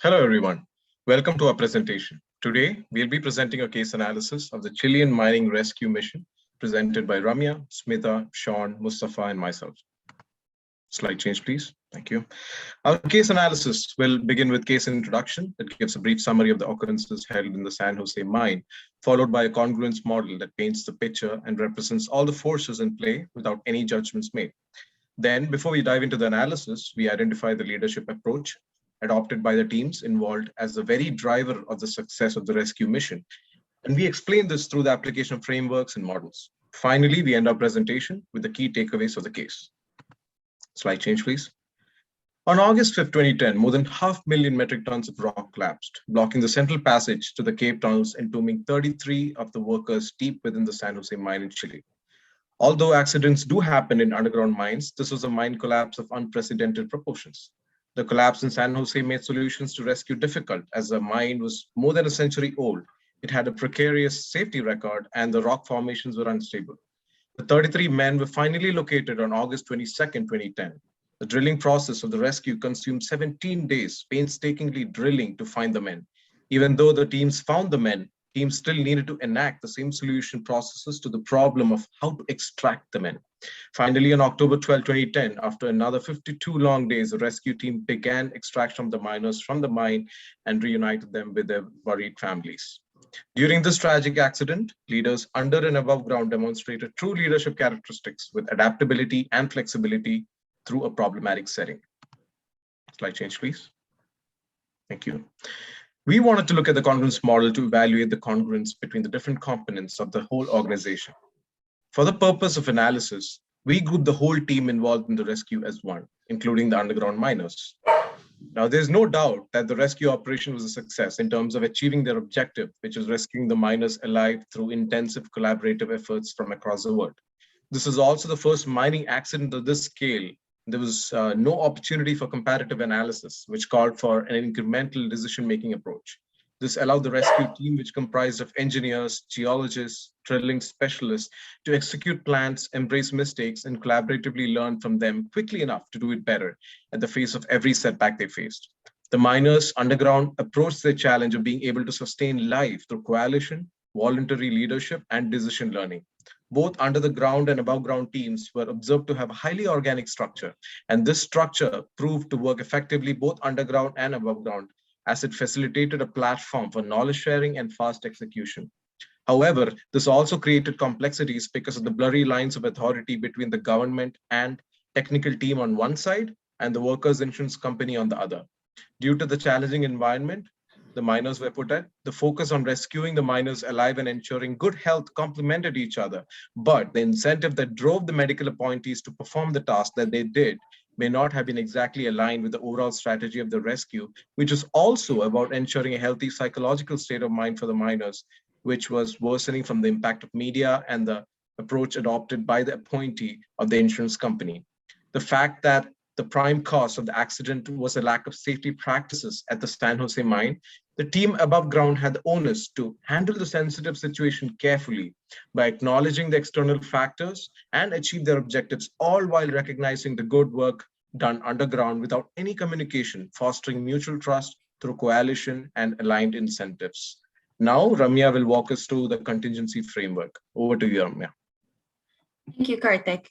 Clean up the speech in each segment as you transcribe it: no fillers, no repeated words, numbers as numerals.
Hello, everyone. Welcome to our presentation. Today, we'll be presenting a case analysis of the Chilean mining rescue mission presented by Ramya, Smita, Sean, Mustafa, and myself. Slide change, please. Thank you. Our case analysis will begin with case introduction that gives a brief summary of the occurrences held in the San Jose mine, followed by a congruence model that paints the picture and represents all the forces in play without any judgments made. Then, before we dive into the analysis, we identify the leadership approach adopted by the teams involved as the very driver of the success of the rescue mission. And we explain this through the application of frameworks and models. Finally, we end our presentation with the key takeaways of the case. Slide change, please. On August 5, 2010, more than 500,000 metric tons of rock collapsed, blocking the central passage to the cave tunnels, entombing 33 of the workers deep within the San Jose mine in Chile. Although accidents do happen in underground mines, this was a mine collapse of unprecedented proportions. The collapse in San Jose made solutions to rescue difficult, as the mine was more than a century old. It had a precarious safety record, and the rock formations were unstable. The 33 men were finally located on August 22, 2010. The drilling process of the rescue consumed 17 days, painstakingly drilling to find the men. Even though the teams found the men, teams still needed to enact the same solution processes to the problem of how to extract the men. Finally, on October 12, 2010, after another 52 long days, the rescue team began extraction of the miners from the mine and reunited them with their buried families. During this tragic accident, leaders under and above ground demonstrated true leadership characteristics with adaptability and flexibility through a problematic setting. Slide change, please. Thank you. We wanted to look at the congruence model to evaluate the congruence between the different components of the whole organization. For the purpose of analysis, we grouped the whole team involved in the rescue as one, including the underground miners. Now, there's no doubt that the rescue operation was a success in terms of achieving their objective, which is rescuing the miners alive through intensive collaborative efforts from across the world. This is also the first mining accident of this scale. There was no opportunity for comparative analysis, which called for an incremental decision-making approach. This allowed the rescue team, which comprised of engineers, geologists, drilling specialists, to execute plans, embrace mistakes, and collaboratively learn from them quickly enough to do it better at the face of every setback they faced. The miners underground approached the challenge of being able to sustain life through coalition, voluntary leadership, and decision learning. Both under the ground and above ground teams were observed to have a highly organic structure, and this structure proved to work effectively both underground and above ground, as it facilitated a platform for knowledge sharing and fast execution. However, this also created complexities because of the blurry lines of authority between the government and technical team on one side and the workers' insurance company on the other. Due to the challenging environment the miners were put at, the focus on rescuing the miners alive and ensuring good health complemented each other. But the incentive that drove the medical appointees to perform the task that they did may not have been exactly aligned with the overall strategy of the rescue, which is also about ensuring a healthy psychological state of mind for the miners, which was worsening from the impact of media and the approach adopted by the appointee of the insurance company. The fact that the prime cause of the accident was a lack of safety practices at the San Jose mine, the team above ground had the onus to handle the sensitive situation carefully by acknowledging the external factors and achieve their objectives, all while recognizing the good work done underground without any communication, fostering mutual trust through coalition and aligned incentives. Now, Ramya will walk us through the contingency framework. Over to you, Ramya. Thank you, Karthik.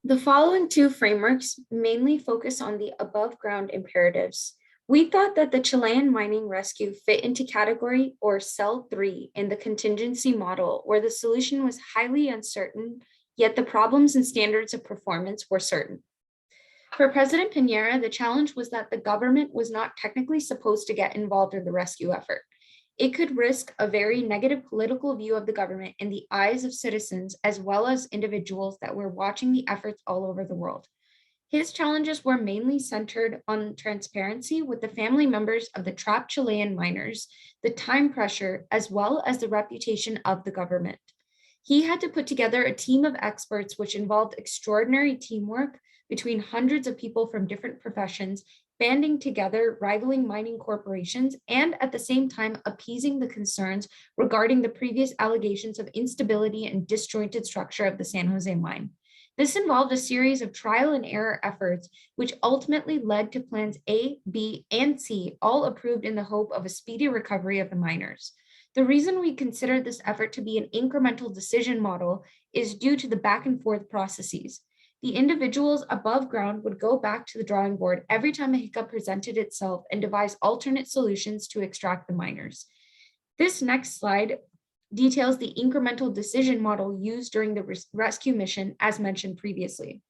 The following two frameworks mainly focus on the above ground imperatives. We thought that the Chilean mining rescue fit into category or cell 3 in the contingency model, where the solution was highly uncertain, yet the problems and standards of performance were certain. For President Piñera, the challenge was that the government was not technically supposed to get involved in the rescue effort. It could risk a very negative political view of the government in the eyes of citizens, as well as individuals that were watching the efforts all over the world. His challenges were mainly centered on transparency with the family members of the trapped Chilean miners, the time pressure, as well as the reputation of the government. He had to put together a team of experts, which involved extraordinary teamwork between hundreds of people from different professions, banding together rivaling mining corporations, and at the same time appeasing the concerns regarding the previous allegations of instability and disjointed structure of the San Jose mine. This involved a series of trial and error efforts, which ultimately led to plans A, B, and C, all approved in the hope of a speedy recovery of the miners. The reason we consider this effort to be an incremental decision model is due to the back and forth processes. The individuals above ground would go back to the drawing board every time a hiccup presented itself and devise alternate solutions to extract the miners. This next slide details the incremental decision model used during the rescue mission, as mentioned previously.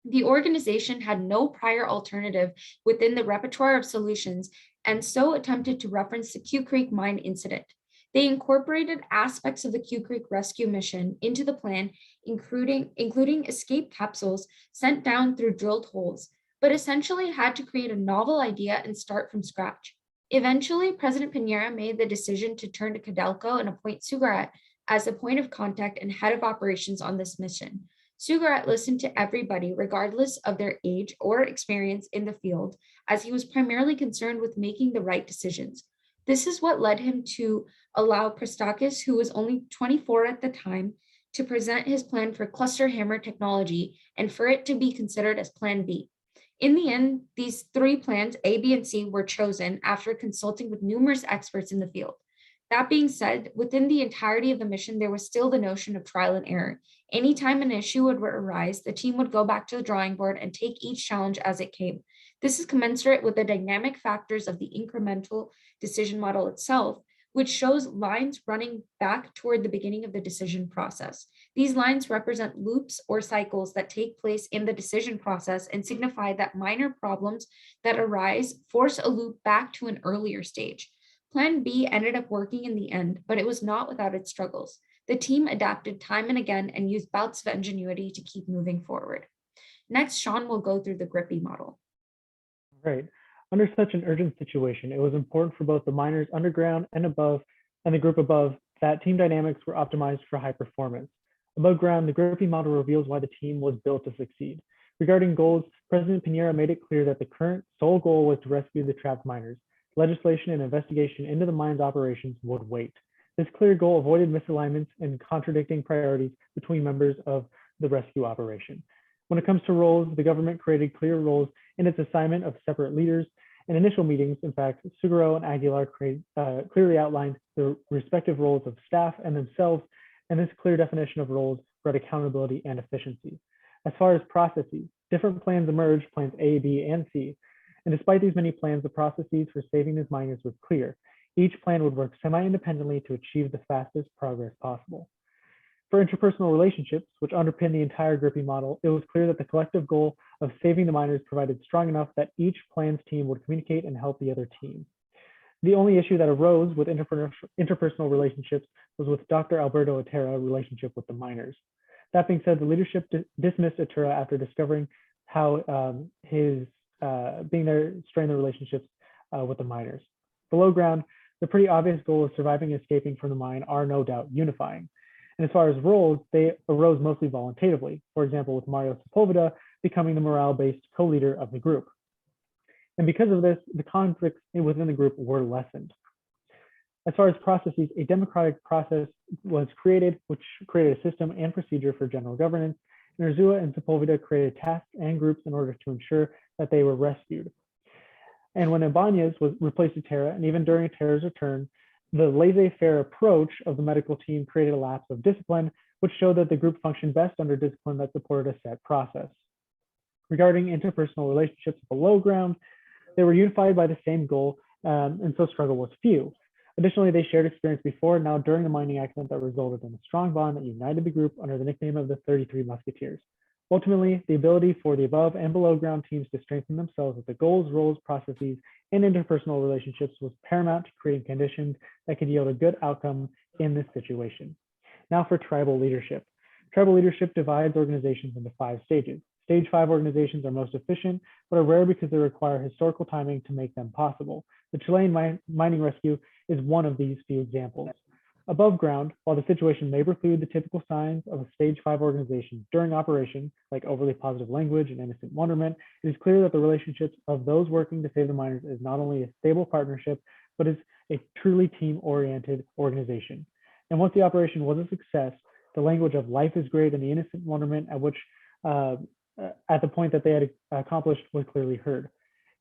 The organization had no prior alternative within the repertoire of solutions and so attempted to reference the Q Creek mine incident. They incorporated aspects of the Q Creek rescue mission into the plan, including escape capsules sent down through drilled holes, but essentially had to create a novel idea and start from scratch. Eventually, President Piñera made the decision to turn to Codelco and appoint Sugaret as the point of contact and head of operations on this mission. Sugaret listened to everybody, regardless of their age or experience in the field, as he was primarily concerned with making the right decisions. This is what led him to allow Christakis, who was only 24 at the time, to present his plan for cluster hammer technology and for it to be considered as Plan B. In the end, these three plans, A, B, and C, were chosen after consulting with numerous experts in the field. That being said, within the entirety of the mission, there was still the notion of trial and error. Anytime an issue would arise, the team would go back to the drawing board and take each challenge as it came. This is commensurate with the dynamic factors of the incremental decision model itself, which shows lines running back toward the beginning of the decision process. These lines represent loops or cycles that take place in the decision process and signify that minor problems that arise force a loop back to an earlier stage. Plan B ended up working in the end, but it was not without its struggles. The team adapted time and again and used bouts of ingenuity to keep moving forward. Next, Sean will go through the GRIPPY model. Right. Under such an urgent situation, it was important for both the miners underground and above and the group above that team dynamics were optimized for high performance. Above ground, the GRIPPY model reveals why the team was built to succeed. Regarding goals, President Piñera made it clear that the current sole goal was to rescue the trapped miners. Legislation and investigation into the mine's operations would wait. This clear goal avoided misalignments and contradicting priorities between members of the rescue operation. When it comes to roles, the government created clear roles in its assignment of separate leaders. In initial meetings, in fact, Sugarow and Aguilar clearly outlined the respective roles of staff and themselves, and this clear definition of roles brought accountability and efficiency. As far as processes, different plans emerged, plans A, B, and C. And despite these many plans, the processes for saving these miners were clear. Each plan would work semi-independently to achieve the fastest progress possible. For interpersonal relationships, which underpin the entire GRIPPY model, it was clear that the collective goal of saving the miners provided strong enough that each plan's team would communicate and help the other team. The only issue that arose with interpersonal relationships was with Dr. Alberto Otera's relationship with the miners. That being said, the leadership dismissed Otera after discovering how his being there strained the relationships with the miners. Below ground, the pretty obvious goal of surviving and escaping from the mine are no doubt unifying. And as far as roles, they arose mostly voluntarily. For example, with Mario Sepulveda becoming the morale-based co-leader of the group. And because of this, the conflicts within the group were lessened. As far as processes, a democratic process was created, which created a system and procedure for general governance. And Urzua and Sepulveda created tasks and groups in order to ensure that they were rescued. And when Ibanez was replaced Otera, and even during Otera's return, the laissez-faire approach of the medical team created a lapse of discipline, which showed that the group functioned best under discipline that supported a set process. Regarding interpersonal relationships below ground, they were unified by the same goal, and so struggle was few. Additionally, they shared experience before and now during the mining accident that resulted in a strong bond that united the group under the nickname of the 33 Musketeers. Ultimately, the ability for the above and below ground teams to strengthen themselves with the goals, roles, processes, and interpersonal relationships was paramount to creating conditions that could yield a good outcome in this situation. Now for tribal leadership. Tribal leadership divides organizations into 5 stages. Stage 5 organizations are most efficient, but are rare because they require historical timing to make them possible. The Chilean mining rescue is one of these few examples. Above ground, while the situation may preclude the typical signs of a stage 5 organization during operation, like overly positive language and innocent wonderment, it is clear that the relationships of those working to save the miners is not only a stable partnership, but is a truly team-oriented organization. And once the operation was a success, the language of life is great and the innocent wonderment at which uh, at the point that they had accomplished was clearly heard.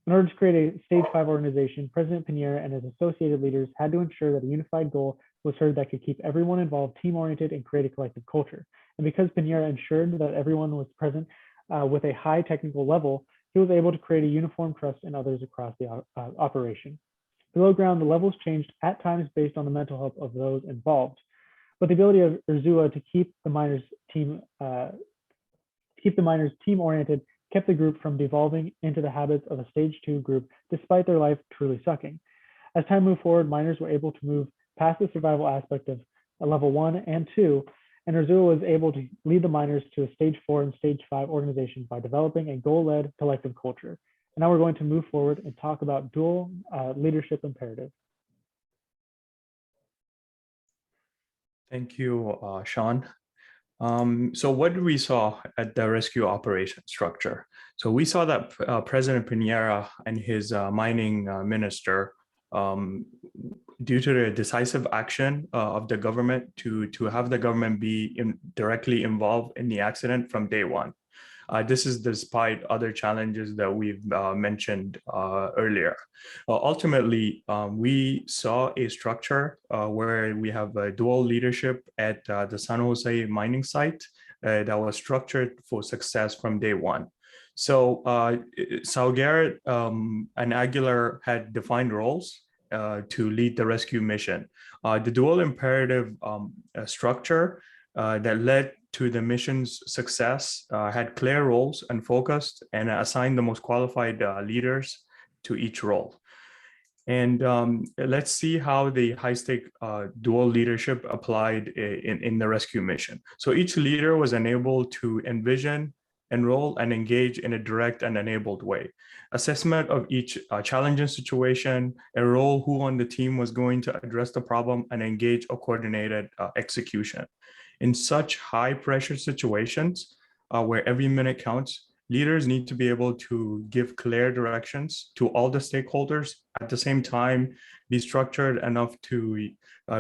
In order to create a stage 5 organization, President Piñera and his associated leaders had to ensure that a unified goal was heard that could keep everyone involved team-oriented and create a collective culture. And because Piñera ensured that everyone was present with a high technical level, he was able to create a uniform trust in others across the operation. Below ground, the levels changed at times based on the mental health of those involved, but the ability of Urzua to keep the miners team-oriented kept the group from devolving into the habits of a stage 2 group despite their life truly sucking. As time moved forward, miners were able to move past the survival aspect of level 1 and 2, and Urzua was able to lead the miners to a stage 4 and stage 5 organization by developing a goal-led collective culture. And now we're going to move forward and talk about dual leadership imperative. Thank you, Sean. So what we saw at the rescue operation structure? So we saw that President Piñera and his mining minister, due to the decisive action of the government to have the government be directly involved in the accident from day one. This is despite other challenges that we've mentioned earlier. Ultimately, we saw a structure where we have a dual leadership at the San Jose mining site that was structured for success from day one. So Salguero and Aguilar had defined roles to lead the rescue mission. The dual imperative structure that led to the mission's success had clear roles and focused and assigned the most qualified leaders to each role. And let's see how the high-stake dual leadership applied in the rescue mission. So each leader was enabled to envision, enroll, and engage in a direct and enabled way. Assessment of each challenging situation, enroll who on the team was going to address the problem, and engage a coordinated execution. In such high pressure situations where every minute counts, leaders need to be able to give clear directions to all the stakeholders, at the same time be structured enough to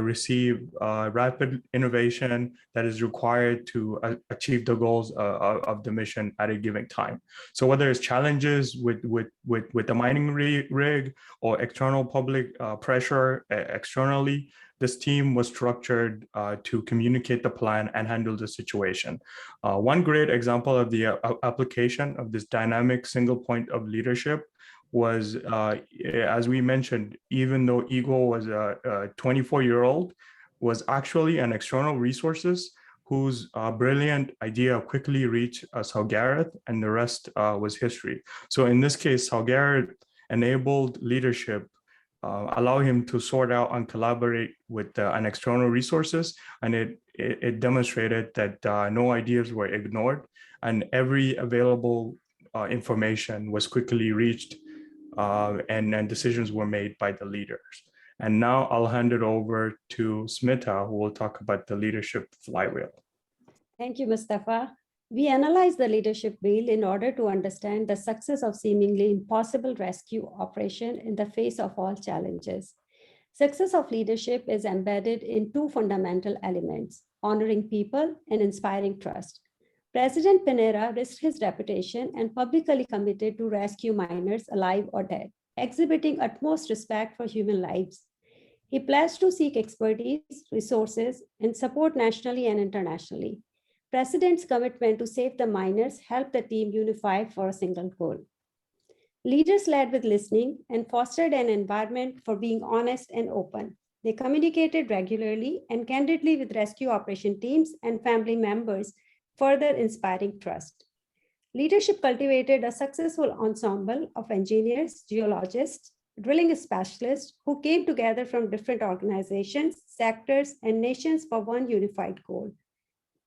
receive rapid innovation that is required to achieve the goals of the mission at a given time. So whether it's challenges with the mining rig or external public pressure externally, this team was structured to communicate the plan and handle the situation. One great example of the application of this dynamic single point of leadership was, as we mentioned, even though Igor was a 24-year-old, was actually an external resources whose brilliant idea quickly reached Salguero, and the rest was history. So in this case, Salguero enabled leadership, allow him to sort out and collaborate with an external resources, and it demonstrated that no ideas were ignored, and every available information was quickly reached, and decisions were made by the leaders. And now I'll hand it over to Smita, who will talk about the leadership flywheel. Thank you, Mustafa. We analyzed the leadership wheel in order to understand the success of seemingly impossible rescue operation in the face of all challenges. Success of leadership is embedded in two fundamental elements: honoring people and inspiring trust. President Piñera risked his reputation and publicly committed to rescue miners alive or dead, exhibiting utmost respect for human lives. He pledged to seek expertise, resources, and support nationally and internationally. President's commitment to save the miners helped the team unify for a single goal. Leaders led with listening and fostered an environment for being honest and open. They communicated regularly and candidly with rescue operation teams and family members, further inspiring trust. Leadership cultivated a successful ensemble of engineers, geologists, drilling specialists who came together from different organizations, sectors, and nations for one unified goal.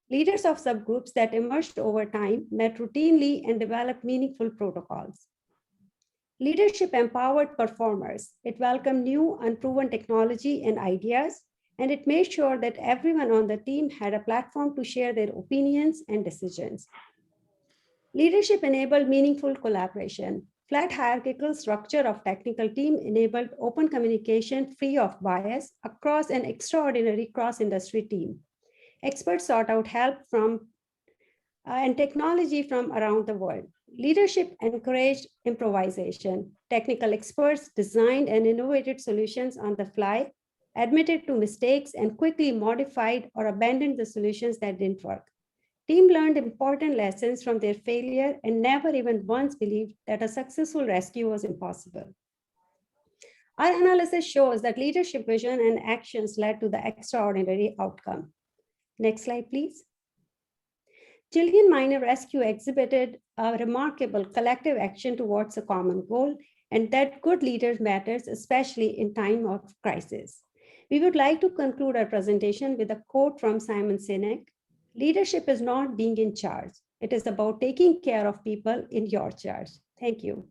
Leaders of subgroups that emerged over time met routinely and developed meaningful protocols. Leadership empowered performers. It welcomed new, unproven technology and ideas, and it made sure that everyone on the team had a platform to share their opinions and decisions. Leadership enabled meaningful collaboration. Flat hierarchical structure of technical team enabled open communication free of bias across an extraordinary cross-industry team. Experts sought out help from and technology from around the world. Leadership encouraged improvisation. Technical experts designed and innovated solutions on the fly, admitted to mistakes, and quickly modified or abandoned the solutions that didn't work. Team learned important lessons from their failure and never even once believed that a successful rescue was impossible. Our analysis shows that leadership vision and actions led to the extraordinary outcome. Next slide, please. Chilean miner rescue exhibited a remarkable collective action towards a common goal, and that good leaders matters, especially in time of crisis. We would like to conclude our presentation with a quote from Simon Sinek. Leadership is not being in charge. It is about taking care of people in your charge. Thank you.